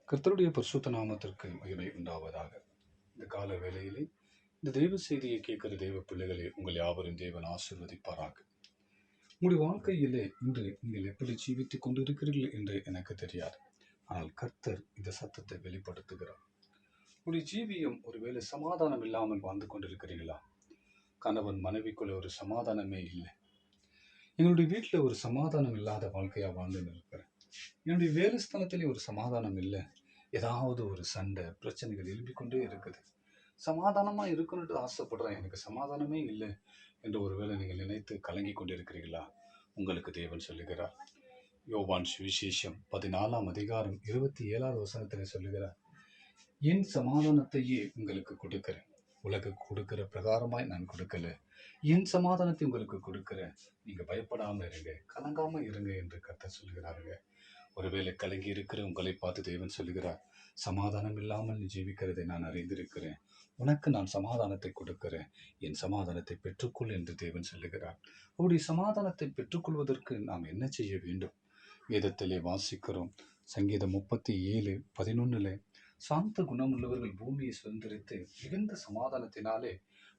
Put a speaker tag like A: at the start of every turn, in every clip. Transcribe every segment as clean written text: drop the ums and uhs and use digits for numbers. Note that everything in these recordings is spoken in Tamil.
A: கர்த்தருடைய பரிசுத்த நாமத்திற்கு மகிமை உண்டாவதாக. இந்த கால வேளையிலே இந்த தெய்வ செய்தியை கேட்கிற தெய்வ பிள்ளைகளே, உங்கள் யாவரும் தேவன் ஆசீர்வதிப்பாராக. உங்களுடைய வாழ்க்கையிலே இன்று நீங்கள் எப்படி ஜீவித்துக் கொண்டிருக்கிறீர்கள் என்று எனக்கு தெரியாது. ஆனால் கர்த்தர் இந்த சத்தத்தை வெளிப்படுத்துகிறார். உங்களுடைய ஜீவியம் ஒருவேளை சமாதானம் இல்லாமல் வாழ்ந்து கொண்டிருக்கிறீர்களா? கணவன் மனைவிக்குள்ள ஒரு சமாதானமே இல்லை. எங்களுடைய வீட்டில் ஒரு சமாதானம் இல்லாத வாழ்க்கையா வாழ்ந்து இருக்கிறேன். என்னுடைய வேலை ஸ்தலத்திலே ஒரு சமாதானம் இல்லை. ஏதாவது ஒரு சண்டை பிரச்சனைகள் எழுப்பிக் கொண்டே இருக்குது. சமாதானமா இருக்கணும்னு ஆசைப்படுறேன், எனக்கு சமாதானமே இல்லை என்று ஒருவேளை நீங்கள் நினைத்து கலங்கி கொண்டிருக்கிறீர்களா? உங்களுக்கு தேவன் சொல்லுகிறார். யோவான் சுவிசேஷம் 14 அதிகாரம் 27 வசனத்தில் சொல்லுகிறார், என் சமாதானத்தையே உங்களுக்கு கொடுக்கிறேன், உலக கொடுக்கிற பிரகாரமாய் நான் கொடுக்கல, என் சமாதானத்தை உங்களுக்கு கொடுக்கிறேன், நீங்க பயப்படாம இருங்க, கலங்காம இருங்க என்று கர்த்தர் சொல்லுகிறாருங்க. ஒருவேளை கலங்கி இருக்கிற உங்களை பார்த்து தேவன் சொல்லுகிறார், சமாதானம் இல்லாமல் நீ ஜீவிக்கிறதை நான் அறிந்திருக்கிறேன், உனக்கு நான் சமாதானத்தை கொடுக்கிறேன், என் சமாதானத்தை பெற்றுக்கொள் என்று தேவன் சொல்லுகிறார். அவருடைய சமாதானத்தை பெற்றுக்கொள்வதற்கு நாம் என்ன செய்ய வேண்டும்? வேதத்திலே வாசிக்கிறோம். சங்கீதம் 37:11 சாந்த குணமுள்ளவர்கள் பூமியை சுதந்திரித்து மிகுந்த சமாதானத்தினாலே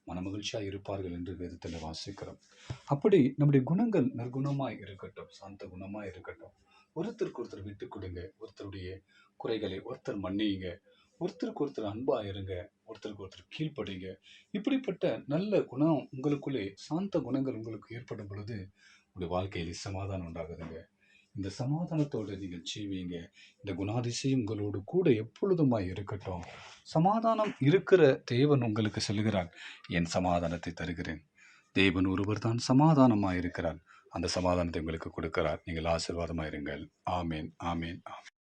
A: மனமகிழ்ச்சியா இருப்பார்கள் என்று வேதத்தில் வாசிக்கிறோம். அப்படி நம்முடைய குணங்கள் நற்குணமாய் இருக்கட்டும், சாந்த குணமாய் இருக்கட்டும். ஒருத்தருக்கு ஒருத்தர் விட்டு கொடுங்க, ஒருத்தருடைய குறைகளை ஒருத்தர் மன்னியுங்க, ஒருத்தருக்கு ஒருத்தர் அன்பா இருங்க, ஒருத்தருக்கு ஒருத்தர் கீழ்ப்படிங்க. இப்படிப்பட்ட நல்ல குணம் உங்களுக்குள்ளே, சாந்த குணங்கள் உங்களுக்கு ஏற்படும் பொழுது உங்களுடைய வாழ்க்கையில் சமாதானம் உண்டாகுதுங்க. இந்த சமாதானத்தோடு நீங்கள் ஜீவிங்க. இந்த குணாதிசயம் உங்களோடு கூட எப்பொழுதுமாய் இருக்கட்டும். சமாதானம் இருக்கிற தேவன் உங்களுக்கு சொல்லுகிறார், என் சமாதானத்தை தருகிறேன். தேவன் ஒருவர் தான் சமாதானமாய் இருக்கிறார். அந்த சமாதானத்தை உங்களுக்கு கொடுக்கிறார். நீங்கள் ஆசீர்வாதமாயிருங்கள். ஆமேன், ஆமேன், ஆமேன்.